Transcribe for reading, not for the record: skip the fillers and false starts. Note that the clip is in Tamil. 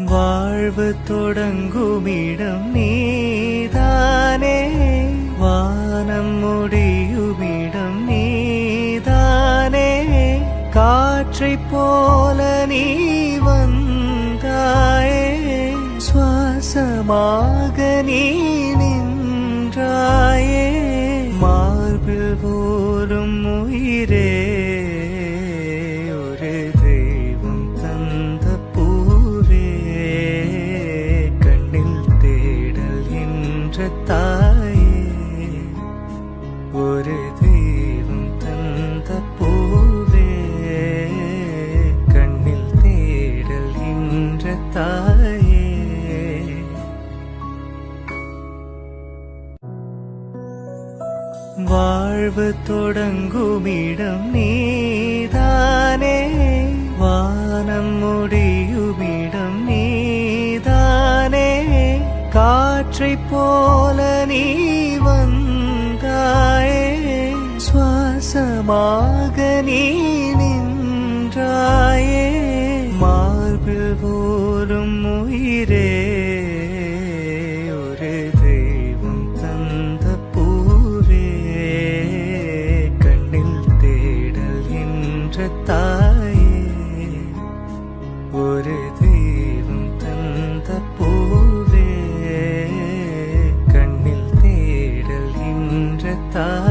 வாழ்வு தொடங்குமிடம் நீதானே, வானம் முடியுமிடம் நீதானே, காற்றைப் போல நீ வந்தாயே, சுவாசமாக நீ நின்றாயே, மார்பில் ஊறும் உயிரே ஒரு தெய்வம் தந்த பூவே, கண்ணில் தேடல் என்ற தாயே, ஒரு தெய்வம் தந்த பூவே, கண்ணில் தேடல் என்ற தாயே. வாழ்வு தொடங்குமிடம் நீதானே, வானம் முடியுமிடம் நீதானே, காற்றைப் போல நீ வந்தாயே, சுவாசமாக நீ நின்றாயே, மார்பில் ஊறும் உயிரே ஒரு தெய்வம் தந்த பூவே, கண்ணில் தேடல் என்ற தாயே, ஒரு தெய்வம் தந்த பூவே, கண்ணில் தேடல் என்ற தாயே.